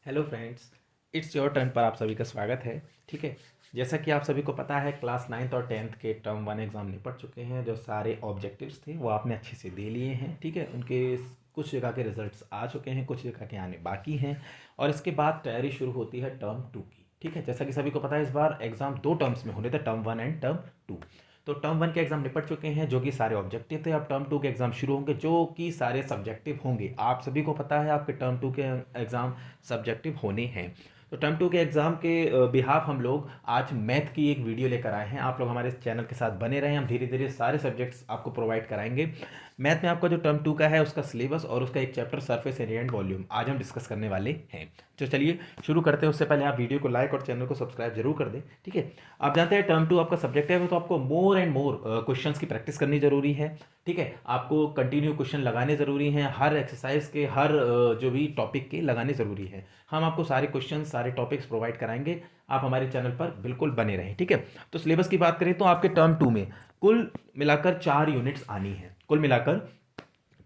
Hello friends, it's your turn पर आप सभी का स्वागत है। ठीक है, जैसा कि आप सभी को पता है क्लास 9th और 10th के टर्म 1 एग्ज़ाम निपट चुके हैं। जो सारे ऑब्जेक्टिव्स थे वो आपने अच्छे से दे लिए हैं। ठीक है, उनके कुछ जगह के रिजल्ट्स आ चुके हैं, कुछ जगह के आने बाकी हैं और इसके बाद तैयारी शुरू होती है टर्म 2 की। ठीक है, जैसा कि सभी को पता है इस बार एग्ज़ाम दो टर्म्स में होने थे, टर्म 1 एंड टर्म 2। तो टर्म 1 के एग्ज़ाम निपट चुके हैं जो कि सारे ऑब्जेक्टिव थे। अब टर्म 2 के एग्ज़ाम शुरू होंगे जो कि सारे सब्जेक्टिव होंगे। आप सभी को पता है आपके टर्म 2 के एग्ज़ाम सब्जेक्टिव होने हैं। तो टर्म 2 के एग्ज़ाम के बिहाफ हम लोग आज मैथ की एक वीडियो लेकर आए हैं। आप लोग हमारे चैनल के साथ बने रहें, हम धीरे धीरे सारे सब्जेक्ट्स आपको प्रोवाइड कराएंगे। मैथ में आपका जो टर्म 2 का है उसका सिलेबस और उसका एक chapter surface area and volume आज हम डिस्कस करने वाले हैं। तो चलिए शुरू करते हैं। उससे पहले आप वीडियो को लाइक और चैनल को सब्सक्राइब जरूर कर दें। ठीक है, आप जानते हैं टर्म 2 आपका सब्जेक्ट है तो आपको मोर एंड मोर क्वेश्चंस की प्रैक्टिस करनी जरूरी है। ठीक है, आपको कंटिन्यू क्वेश्चन लगाने ज़रूरी हैं, हर एक्सरसाइज के हर जो भी टॉपिक के लगाने ज़रूरी है। हम आपको सारे क्वेश्चन सारे टॉपिक्स प्रोवाइड कराएंगे। आप हमारे चैनल पर बिल्कुल बने रहें। ठीक है, तो सिलेबस की बात करें तो आपके टर्म 2 में कुल मिलाकर 4 यूनिट्स आनी है। कुल मिलाकर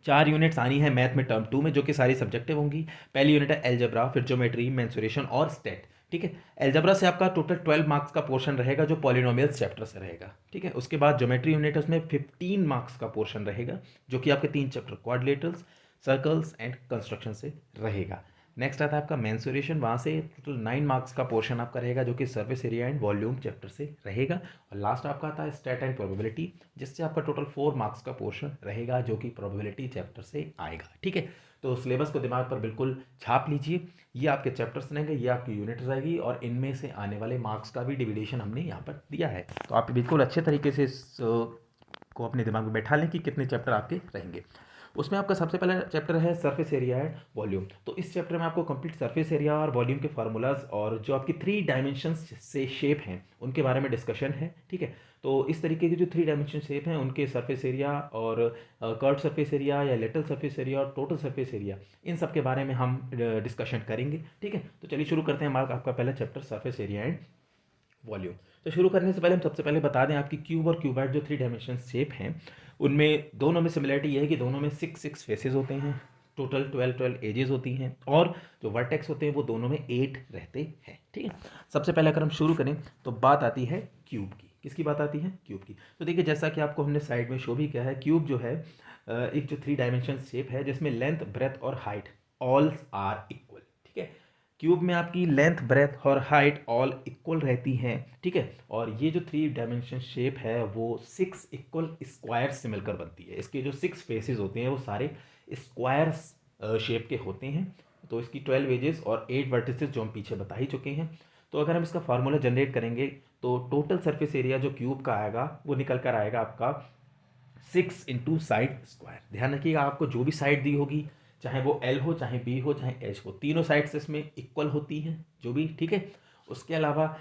4 यूनिट्स आनी है मैथ में टर्म 2 में, जो कि सारी सब्जेक्टिव होंगी। पहली यूनिट है एलजेब्रा, फिर ज्योमेट्री, मेंसुरेशन और स्टेट। ठीक है, एलजेब्रा से आपका टोटल 12 मार्क्स का पोर्शन रहेगा जो पॉलिनोमियल्स चैप्टर से रहेगा। ठीक है, उसके बाद ज्योमेट्री यूनिट है, उसमें 15 मार्क्स का पोर्शन रहेगा जो कि आपके 3 chapter quadrilaterals, circles and construction से रहेगा। नेक्स्ट आता है आपका मेंसुरेशन, वहाँ से टोटल 9 मार्क्स का पोर्शन आपका रहेगा जो कि surface area and volume chapter से रहेगा। और लास्ट आपका आता है स्टैट एंड प्रोबेबिलिटी, जिससे आपका टोटल 4 मार्क्स का पोर्शन रहेगा जो कि प्रोबेबिलिटी चैप्टर से आएगा। ठीक है, तो सिलेबस को दिमाग पर बिल्कुल छाप लीजिए। ये आपके चैप्टर्स रहेंगे, ये आपकी यूनिट रहेगी और इनमें से आने वाले मार्क्स का भी डिविडेशन हमने यहाँ पर दिया है। तो आप बिल्कुल अच्छे तरीके से इस को अपने दिमाग में बैठा लें कि कितने चैप्टर आपके रहेंगे। उसमें आपका सबसे पहला चैप्टर है सरफेस एरिया एंड वॉल्यूम। तो इस चैप्टर में आपको कंप्लीट सरफेस एरिया और वॉल्यूम के फार्मूलाज और जो आपकी 3 डायमेंशंस से शेप हैं उनके बारे में डिस्कशन है। ठीक है, तो इस तरीके की जो 3 डायमेंशन शेप हैं उनके सरफेस एरिया और कर्व सरफेस एरिया या लेटरल सरफेस एरिया और टोटल सरफेस एरिया, इन सब के बारे में हम डिस्कशन करेंगे। ठीक है, तो चलिए शुरू करते हैं हमारा आपका पहला chapter surface area and volume. तो शुरू करने से पहले हम सबसे पहले बता दें आपकी क्यूब और क्यूबॉइड जो 3 डायमेंशन शेप हैं उनमें दोनों में सिमिलरिटी ये है कि दोनों में 6 फेसेस होते हैं, टोटल 12 एजेस होती हैं और जो वर्टेक्स होते हैं वो दोनों में 8 रहते हैं। ठीक है, सबसे पहले अगर हम शुरू करें तो बात आती है क्यूब की। किसकी बात आती है? क्यूब की। तो देखिए जैसा कि आपको हमने साइड में शो भी किया है, क्यूब जो है एक जो 3 डायमेंशन शेप है जिसमें लेंथ, ब्रेथ और हाइट ऑल आर इक्वल। ठीक है, क्यूब में आपकी लेंथ, ब्रेथ और हाइट ऑल इक्वल रहती हैं। ठीक है, और ये जो 3 डायमेंशन शेप है वो 6 इक्वल स्क्वायर्स से मिलकर बनती है। इसके जो 6 फेसेस होते हैं वो सारे स्क्वायर्स शेप के होते हैं। तो इसकी 12 एजेस और 8 वर्टिसेस जो हम पीछे बता ही चुके हैं। तो अगर हम इसका फार्मूला जनरेट करेंगे तो टोटल सरफेस एरिया जो क्यूब का आएगा वो निकल कर आएगा आपका 6 साइड स्क्वायर। ध्यान रखिएगा आपको जो भी साइड दी होगी, चाहे वो एल हो, चाहे बी हो, चाहे एच हो, तीनों साइड्स इसमें इक्वल होती हैं जो भी। ठीक है, उसके अलावा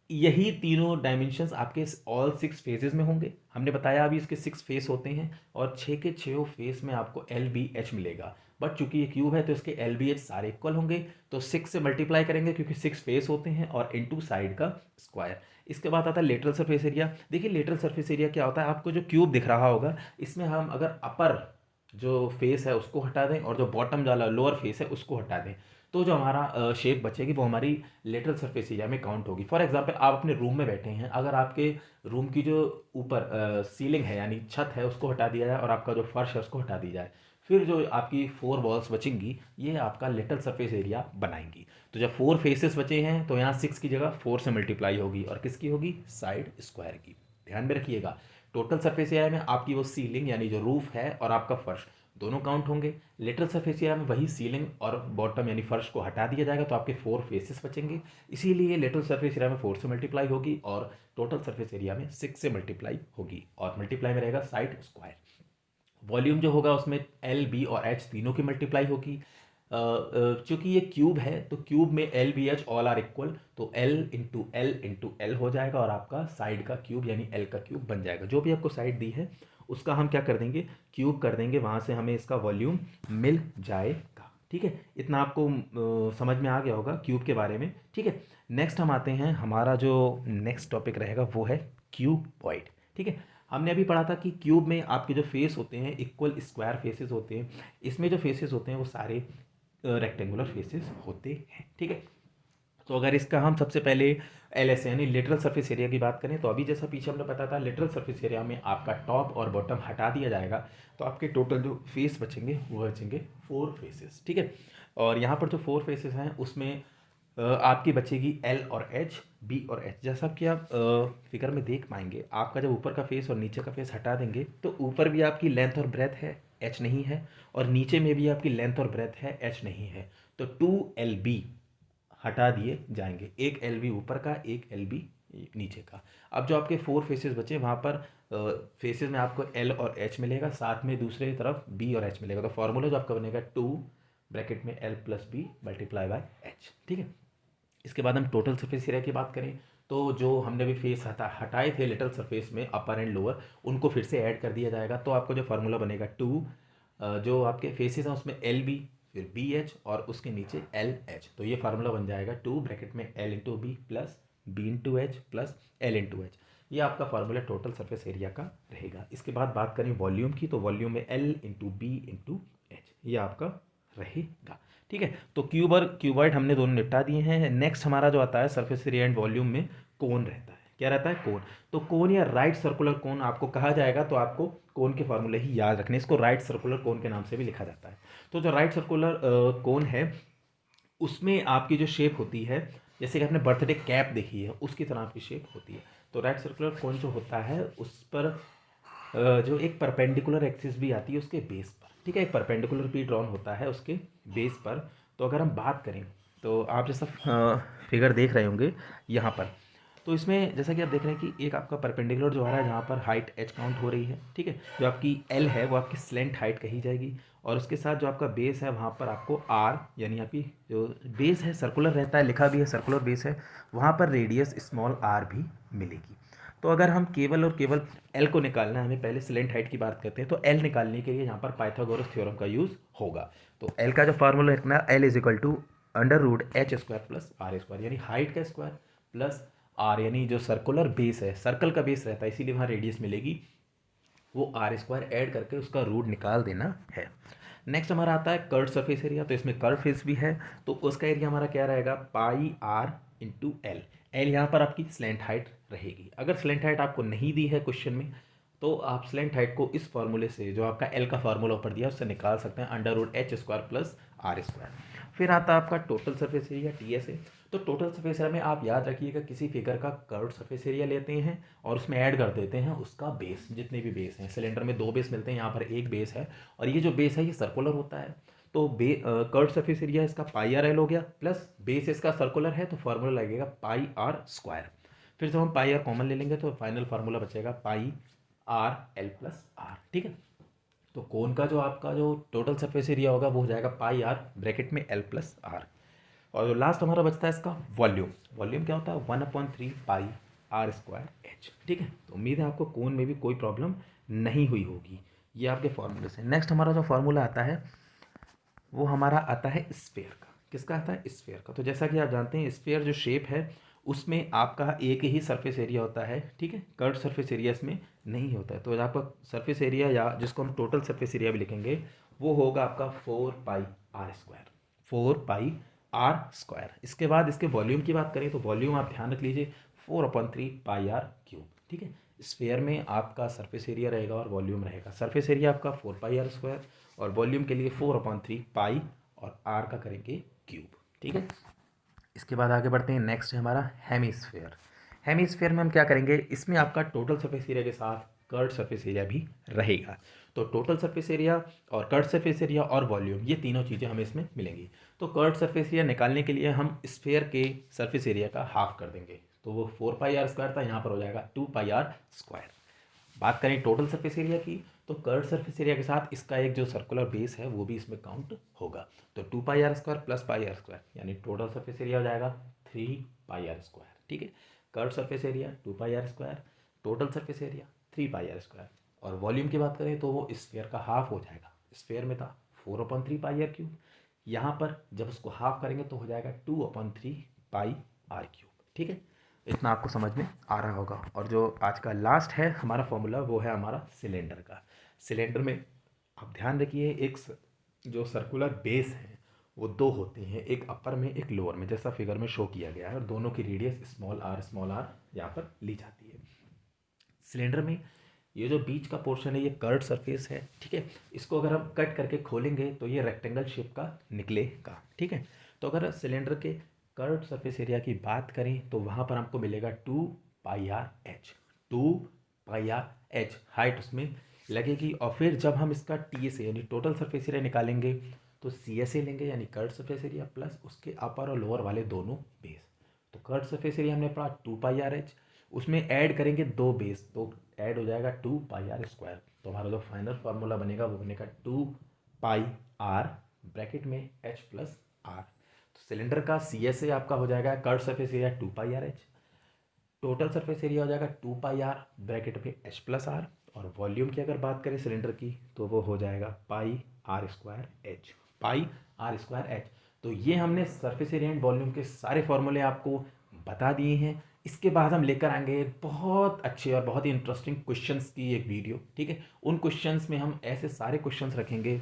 यही तीनों डायमेंशंस आपके ऑल 6 फेजेस में होंगे। हमने बताया अभी इसके 6 फेस होते हैं और 6 के 6 फेस में आपको एल बी एच मिलेगा। बट चूंकि ये क्यूब है तो इसके एल बी एच सारे इक्वल होंगे, तो 6 से मल्टीप्लाई करेंगे क्योंकि 6 फेस होते हैं और इनटू साइड का स्क्वायर। इसके बाद आता है लेटरल सरफेस एरिया। देखिए लेटरल सरफेस एरिया क्या होता है, आपको जो क्यूब दिख रहा होगा इसमें हम अगर अपर जो फेस है उसको हटा दें और जो बॉटम वाला लोअर फेस है उसको हटा दें तो जो हमारा शेप बचेगी वो हमारी लेटरल सरफेस एरिया में काउंट होगी। फॉर एग्जांपल आप अपने रूम में बैठे हैं, अगर आपके रूम की जो ऊपर सीलिंग है यानी छत है उसको हटा दिया जाए और आपका जो फर्श है उसको हटा दिया जाए, फिर जो आपकी 4 वॉल्स बचेंगी ये आपका लेटरल सरफेस एरिया बनाएंगी। तो जब 4 फेसेस बचे हैं तो यहाँ 6 की जगह 4 से मल्टीप्लाई होगी और किसकी होगी? साइड स्क्वायर की। ध्यान में रखिएगा टोटल सरफेस एरिया में आपकी वो सीलिंग यानी जो रूफ है और आपका फर्श दोनों काउंट होंगे। लेटरल सरफेस एरिया में वही सीलिंग और बॉटम यानी फर्श को हटा दिया जाएगा तो आपके 4 फेसेस बचेंगे। इसीलिए लेटरल सरफेस एरिया में 4 से मल्टीप्लाई होगी और टोटल सरफेस एरिया में 6 से मल्टीप्लाई होगी और मल्टीप्लाई में रहेगा साइड स्क्वायर। वॉल्यूम जो होगा उसमें एल बी और एच तीनों की मल्टीप्लाई होगी। चूंकि ये क्यूब है तो क्यूब में L B H all are equal, तो एल इंटू एल हो जाएगा और आपका साइड का क्यूब यानी एल का क्यूब बन जाएगा। जो भी आपको साइड दी है उसका हम क्या कर देंगे? क्यूब कर देंगे, वहाँ से हमें इसका वॉल्यूम मिल जाएगा। ठीक है, इतना आपको समझ में आ गया होगा क्यूब के बारे में। ठीक है, नेक्स्ट हम आते हैं, हमारा जो नेक्स्ट टॉपिक रहेगा वो है क्यूबॉइड। ठीक है, हमने अभी पढ़ा था कि क्यूब में आपके जो फेस होते हैं इक्वल स्क्वायर फेसेस होते हैं। इसमें जो फेसेस होते हैं वो सारे रेक्टेंगुलर फेसेस होते हैं, ठीक है। तो अगर इसका हम सबसे पहले LS यानी लेटरल सरफेस एरिया की बात करें, तो अभी जैसा पीछे हमने बताया था लेटरल सरफेस एरिया में आपका टॉप और बॉटम हटा दिया जाएगा, तो आपके टोटल जो फेस बचेंगे वो बचेंगे 4 फेसेस, ठीक है। और यहाँ पर जो 4 फेसेस हैं उसमें आपकी बचेगी L और H, B और H। जैसा कि आप फिगर में देख पाएंगे, आपका जब ऊपर का फेस और नीचे का फेस हटा देंगे तो ऊपर भी आपकी लेंथ और ब्रेथ है, H नहीं है, और नीचे में भी आपकी लेंथ और ब्रेथ है, H नहीं है। तो 2LB हटा दिए जाएंगे, एक LB ऊपर का, एक LB नीचे का। अब जो आपके 4 फेसेस बचे वहाँ पर फेसेस में आपको L और H मिलेगा, साथ में दूसरे तरफ B और H मिलेगा। तो फॉर्मूला जो आपका बनेगा 2 ब्रैकेट में L plus B multiply by H, ठीक है। इसके बाद हम टोटल सरफेस एरिया की बात करें, तो जो हमने भी फेस हटाए थे लिटल सरफेस में अपर एंड लोअर, उनको फिर से ऐड कर दिया जाएगा। तो आपको जो फार्मूला बनेगा 2 जो आपके फेसेस हैं उसमें LB, फिर BH और उसके नीचे LH। तो ये फार्मूला बन जाएगा 2 ब्रैकेट में L into B plus B into H plus L into H. ये आपका फार्मूला टोटल सरफेस एरिया का रहेगा। इसके बाद बात करें वॉल्यूम की, तो वॉल्यूम में L into B into H, ये आपका रहेगा, ठीक है। तो क्यूब और क्यूबॉइड हमने दोनों निपटा दिए हैं। नेक्स्ट हमारा जो आता है सरफेस एरिया एंड वॉल्यूम में कोन रहता है। क्या रहता है? कोन। तो कोन या राइट सर्कुलर कोन आपको कहा जाएगा, तो आपको कोन के फॉर्मूले ही याद रखने। इसको राइट सर्कुलर कोन के नाम से भी लिखा जाता है। तो जो राइट सर्कुलर कोन है उसमें आपकी जो शेप होती है, जैसे कि आपने बर्थडे कैप देखी है उसकी तरह आपकी शेप होती है। तो राइट सर्कुलर कोन जो होता है उस पर जो एक परपेंडिकुलर एक्सिस भी आती है उसके बेस पर, ठीक है। एक परपेंडिकुलर भी ड्रॉन होता है उसके बेस पर। तो अगर हम बात करें, तो आप जैसा फिगर देख रहे होंगे यहाँ पर, तो इसमें जैसा कि आप देख रहे हैं कि एक आपका परपेंडिकुलर जो आ रहा है जहाँ पर हाइट H काउंट हो रही है, ठीक है। जो आपकी L है वो आपकी स्लेंट हाइट कही जाएगी, और उसके साथ जो आपका बेस है वहाँ पर आपको R यानी आपकी जो बेस है सर्कुलर रहता है, लिखा भी है सर्कुलर बेस है, वहाँ पर रेडियस स्मॉल r भी मिलेगी। तो अगर हम केवल और केवल L को निकालना है, हमें पहले स्लेंट हाइट की बात करते हैं, तो L निकालने के लिए यहाँ पर पाइथागोरस थ्योरम का यूज़ होगा। तो L का जो फार्मूला है ना, L is equal to under root H square plus R square, यानी हाइट का स्क्वायर प्लस आर, यानी जो सर्कुलर बेस है, सर्कल का बेस रहता है इसीलिए वहाँ रेडियस मिलेगी, वो आर स्क्वायर ऐड करके उसका रूट निकाल देना है। नेक्स्ट हमारा आता है कर्व सरफेस एरिया। तो इसमें कर्व फेस भी है, तो उसका एरिया हमारा क्या रहेगा? पाई आर इंटू एल। एल यहाँ पर आपकी स्लेंट हाइट रहेगी। अगर स्लेंट हाइट आपको नहीं दी है क्वेश्चन में, तो आप स्लेंट हाइट को इस फॉर्मूले से, जो आपका एल का फार्मूला ऊपर दिया उससे निकाल सकते हैं, under root H square plus R square. फिर आता है आपका टोटल सरफेस एरिया TSA। तो टोटल सरफेस एरिया में आप याद रखिएगा किसी फिगर का कर्व सरफेस एरिया लेते हैं और उसमें ऐड कर देते हैं उसका बेस, जितने भी बेस हैं। सिलेंडर में 2 बेस मिलते हैं, यहाँ पर एक बेस है, और ये जो बेस है ये सर्कुलर होता है। तो कर्व सरफेस एरिया इसका पाई आर एल हो गया, प्लस बेस इसका सर्कुलर है तो फार्मूला लगेगा पाई आर स्क्वायर। फिर जब हम पाई आर कॉमन ले लेंगे तो फाइनल फार्मूला बचेगा पाई आर एल प्लस आर, ठीक है। तो कोन का जो आपका जो टोटल सरफेस एरिया होगा वो हो जाएगा पाई आर ब्रैकेट में एल प्लस आर। और जो लास्ट हमारा बचता है इसका वॉल्यूम। वॉल्यूम क्या होता है? 1/3 पाई आर स्क्वायर एच, ठीक है। तो उम्मीद है आपको कोन में भी कोई प्रॉब्लम नहीं हुई होगी। ये आपके फॉर्मूले से। नेक्स्ट हमारा जो फॉर्मूला आता है वो हमारा आता है स्फेयर का। किसका आता है? स्फेयर का। तो जैसा कि आप जानते हैं स्फेयर जो शेप है उसमें आपका एक ही सरफेस एरिया होता है, ठीक है। कर्व सरफेस एरिया इसमें नहीं होता है। तो आपका सरफेस एरिया, या जिसको हम टोटल सरफेस एरिया भी लिखेंगे, वो होगा आपका 4 pi r square, 4 pi r square. इसके बाद इसके वॉल्यूम की बात करें तो वॉल्यूम आप ध्यान रख लीजिए 4/3 पाई आर क्यूब, ठीक है। स्फेयर में आपका सरफेस एरिया रहेगा और वॉल्यूम रहेगा। सरफेस एरिया आपका 4 पाई आर स्क्वायर, और वॉल्यूम के लिए 4/3 पाई और आर का करेंगे क्यूब, ठीक है। इसके बाद आगे बढ़ते हैं। नेक्स्ट है हमारा हेमीस्फेयर। हेमीस्फेयर में हम क्या करेंगे? इसमें आपका टोटल सरफेस एरिया के साथ कर्व सरफेस एरिया भी रहेगा। तो टोटल सरफेस एरिया और कर्व सरफेस एरिया और वॉल्यूम, ये तीनों चीज़ें हमें इसमें मिलेंगी। तो कर्व सरफेस एरिया निकालने के लिए हम स्फेयर के सरफेस एरिया का हाफ कर देंगे, तो वो 4 पाई आर स्क्वायर था, यहाँ पर हो जाएगा 2 पाई आर स्क्वायर। बात करें टोटल सरफेस एरिया की, तो कर्व सरफेस एरिया के साथ इसका एक जो सर्कुलर बेस है वो भी इसमें काउंट होगा। तो 2 pi r square plus pi r square, यानी टोटल सरफेस एरिया हो जाएगा 3 पाई आर स्क्वायर, ठीक है। Curve surface area 2 pi r square, total surface area 3 pi r square. और वॉल्यूम की बात करें तो वो स्फेयर का हाफ हो जाएगा। स्फेयर में था 4/3 पाई आर क्यूब, यहाँ पर जब उसको हाफ करेंगे तो हो जाएगा 2/3 पाई आर क्यूब, ठीक है। इतना आपको समझ में आ रहा होगा। और जो आज का लास्ट है हमारा फॉर्मूला वो है हमारा सिलेंडर का। सिलेंडर में आप ध्यान रखिए एक जो सर्कुलर बेस है वो दो होते हैं, एक अपर में एक लोअर में, जैसा फिगर में शो किया गया है, और दोनों की रेडियस स्मॉल आर यहाँ पर ली जाती है। सिलेंडर में ये जो बीच का पोर्शन है ये कर्व सरफेस है, ठीक है। इसको अगर हम कट करके खोलेंगे तो ये रेक्टेंगल शेप का निकलेगा, ठीक है। तो अगर सिलेंडर के कर्व सरफेस एरिया की बात करें तो वहाँ पर हमको मिलेगा 2πr/h, 2πr/h हाइट उसमें लगेगी। और फिर जब हम इसका TSA यानी टोटल सरफेस एरिया निकालेंगे तो CSA लेंगे, यानी कर्व सरफेस एरिया प्लस उसके अपर और लोअर वाले दोनों बेस। तो कर्व सरफेस एरिया हमने पढ़ा 2πr/h, उसमें ऐड करेंगे दो बेस, तो ऐड हो जाएगा 2πr²। तो हमारा जो फाइनल फार्मूला बनेगा वो बनेगा 2πr ब्रैकेट में h+r। तो सिलेंडर का CSA आपका हो जाएगा curve surface area 2πr/h, total surface area हो जाएगा 2πr ब्रैकेट में h+r, और वॉल्यूम की अगर बात करें सिलेंडर की तो वो हो जाएगा πr²h, πr²h। तो ये हमने सरफेस एरिया एंड वॉल्यूम के सारे फॉर्मूले आपको बता दिए हैं। इसके बाद हम लेकर आएंगे एक बहुत अच्छे और बहुत ही इंटरेस्टिंग क्वेश्चंस की एक वीडियो, ठीक है। उन क्वेश्चंस में हम ऐसे सारे क्वेश्चंस रखेंगे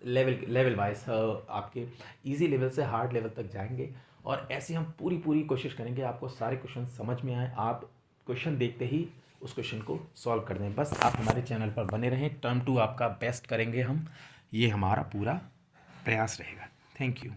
लेवल वाइज, आपके इजी लेवल से हार्ड लेवल तक जाएंगे, और ऐसे हम पूरी पूरी कोशिश करेंगे आपको सारे क्वेश्चन समझ में आए, आप क्वेश्चन देखते ही उस क्वेश्चन को सॉल्व कर दें। बस आप हमारे चैनल पर बने रहें, टर्म 2 आपका बेस्ट करेंगे हम, ये हमारा पूरा प्रयास रहेगा। Thank you.